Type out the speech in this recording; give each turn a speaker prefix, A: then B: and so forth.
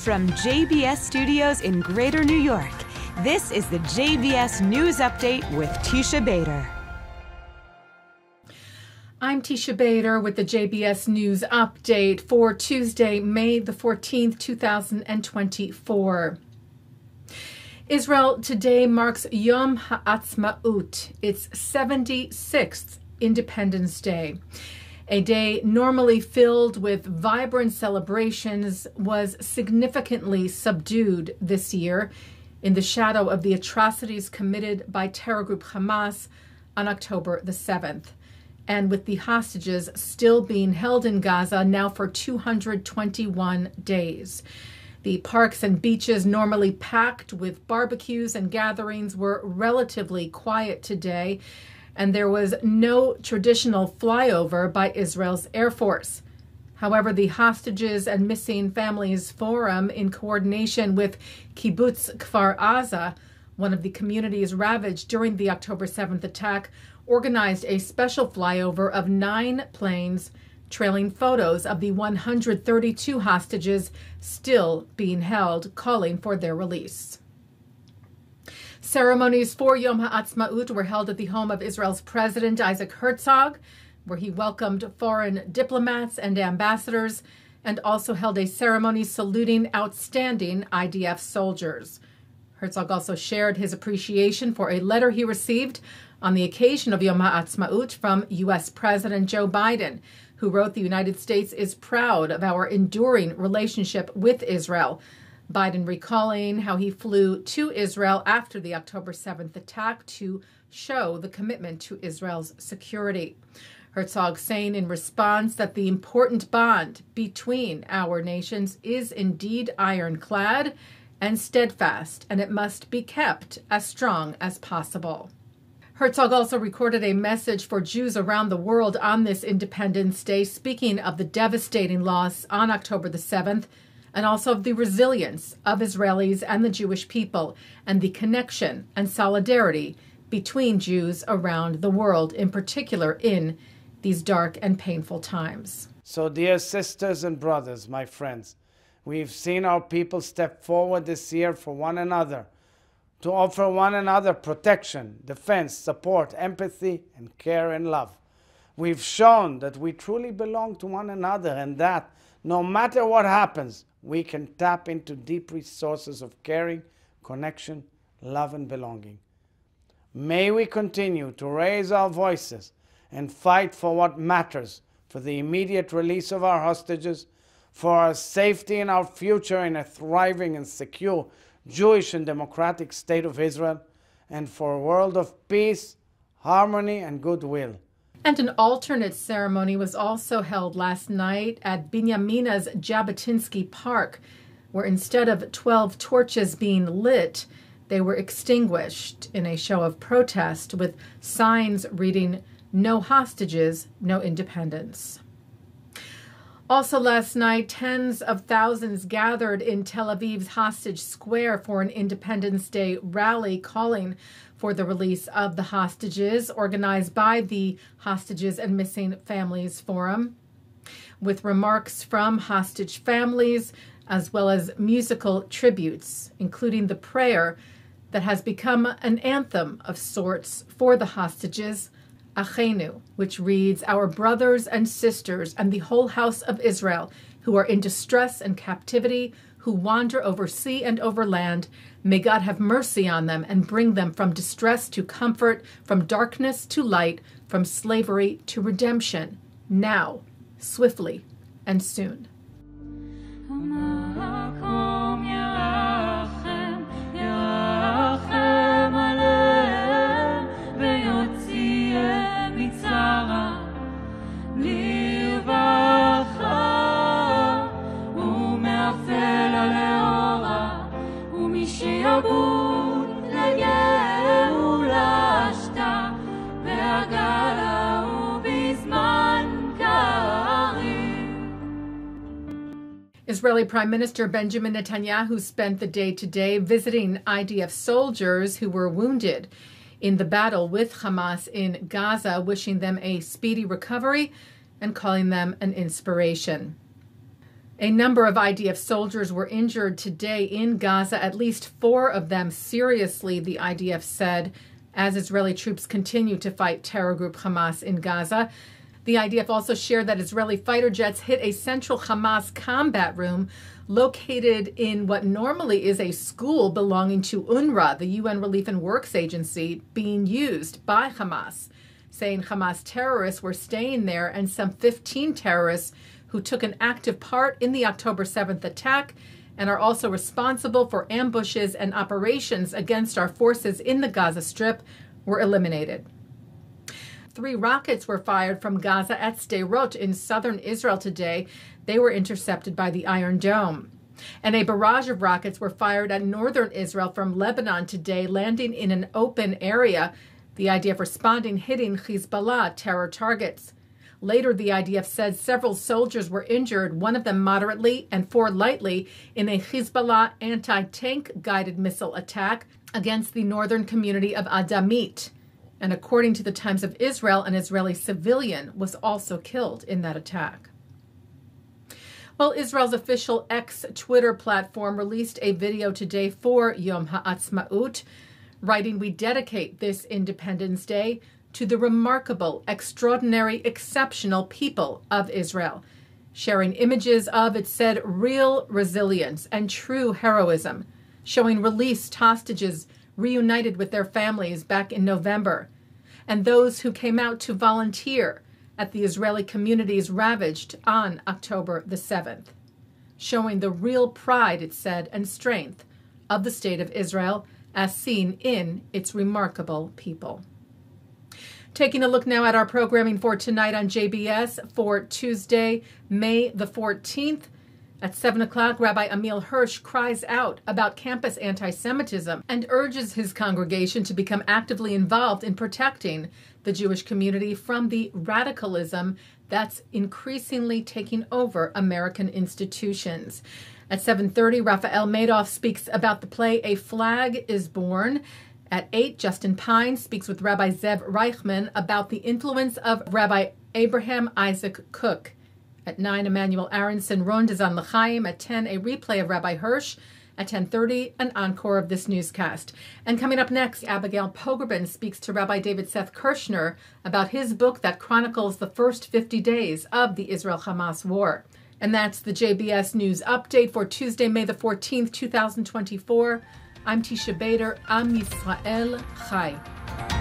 A: From JBS Studios in Greater New York, this is the JBS News Update with Teisha Bader.
B: I'm Teisha Bader with the JBS News Update for Tuesday, May the 14th, 2024. Israel today marks Yom Ha'atzmaut, its 76th Independence Day. A day normally filled with vibrant celebrations was significantly subdued this year in the shadow of the atrocities committed by terror group Hamas on October the 7th, and with the hostages still being held in Gaza now for 221 days. The parks and beaches, normally packed with barbecues and gatherings, were relatively quiet today, and there was no traditional flyover by Israel's Air Force. However, the Hostages and Missing Families Forum, in coordination with Kibbutz Kfar Aza, one of the communities ravaged during the October 7th attack, organized a special flyover of 9 planes trailing photos of the 132 hostages still being held, calling for their release. Ceremonies for Yom Ha'atzmaut were held at the home of Israel's President Isaac Herzog, where he welcomed foreign diplomats and ambassadors, and also held a ceremony saluting outstanding IDF soldiers. Herzog also shared his appreciation for a letter he received on the occasion of Yom Ha'atzmaut from U.S. President Joe Biden, who wrote the United States is proud of our enduring relationship with Israel. Biden recalling how he flew to Israel after the October 7th attack to show the commitment to Israel's security. Herzog saying in response that the important bond between our nations is indeed ironclad and steadfast, and it must be kept as strong as possible. Herzog also recorded a message for Jews around the world on this Independence Day, speaking of the devastating loss on October the 7th, and also of the resilience of Israelis and the Jewish people, and the connection and solidarity between Jews around the world, in particular in these dark and painful times.
C: So, dear sisters and brothers, my friends, we've seen our people step forward this year for one another, to offer one another protection, defense, support, empathy, and care and love. We've shown that we truly belong to one another, and that no matter what happens, we can tap into deep resources of caring, connection, love, and belonging. May we continue to raise our voices and fight for what matters, for the immediate release of our hostages, for our safety and our future in a thriving and secure Jewish and democratic state of Israel, and for a world of peace, harmony, and goodwill.
B: And an alternate ceremony was also held last night at Binyamina's Jabotinsky Park, where instead of 12 torches being lit, they were extinguished in a show of protest with signs reading, "No hostages, no independence." Also last night, tens of thousands gathered in Tel Aviv's Hostage Square for an Independence Day rally calling for the release of the hostages, organized by the Hostages and Missing Families Forum, with remarks from hostage families as well as musical tributes, including the prayer that has become an anthem of sorts for the hostages, Achenu, which reads, "Our brothers and sisters and the whole house of Israel who are in distress and captivity, who wander over sea and over land, may God have mercy on them and bring them from distress to comfort, from darkness to light, from slavery to redemption, now, swiftly, and soon." Israeli Prime Minister Benjamin Netanyahu spent the day today visiting IDF soldiers who were wounded in the battle with Hamas in Gaza, wishing them a speedy recovery and calling them an inspiration. A number of IDF soldiers were injured today in Gaza, at least 4 of them seriously, the IDF said, as Israeli troops continue to fight terror group Hamas in Gaza. The IDF also shared that Israeli fighter jets hit a central Hamas combat room located in what normally is a school belonging to UNRWA, the UN Relief and Works Agency, being used by Hamas, saying Hamas terrorists were staying there and some 15 terrorists who took an active part in the October 7th attack and are also responsible for ambushes and operations against our forces in the Gaza Strip were eliminated. 3 rockets were fired from Gaza at Sderot in southern Israel today. They were intercepted by the Iron Dome. And a barrage of rockets were fired at northern Israel from Lebanon today, landing in an open area. The IDF responding, hitting Hezbollah terror targets. Later, the IDF said several soldiers were injured, one of them moderately and 4 lightly, in a Hezbollah anti-tank guided missile attack against the northern community of Adamit. And according to the Times of Israel, an Israeli civilian was also killed in that attack. Well, Israel's official X Twitter platform released a video today for Yom Ha'atzmaut, writing, "We dedicate this Independence Day to the remarkable, extraordinary, exceptional people of Israel," sharing images of, it said, real resilience and true heroism, showing released hostages reunited with their families back in November, and those who came out to volunteer at the Israeli communities ravaged on October the 7th, showing the real pride, it said, and strength of the State of Israel as seen in its remarkable people. Taking a look now at our programming for tonight on JBS for Tuesday, May the 14th. At 7 o'clock, Rabbi Ammiel Hirsch cries out about campus anti-Semitism and urges his congregation to become actively involved in protecting the Jewish community from the radicalism that's increasingly taking over American institutions. At 7:30, Rafael Medoff speaks about the play A Flag is Born. At 8, Justin Pine speaks with Rabbi Zev Reichman about the influence of Rabbi Abraham Isaac Cook. At 9, Emmanuel Aronson Rondes on L'chaim. At 10, a replay of Rabbi Hirsch. At 10:30, an encore of this newscast. And coming up next, Abigail Pogrebin speaks to Rabbi David-Seth Kirshner about his book that chronicles the first 50 days of the Israel-Hamas war. And that's the JBS News Update for Tuesday, May the 14th, 2024. I'm Teisha Bader. Am Yisrael Chai.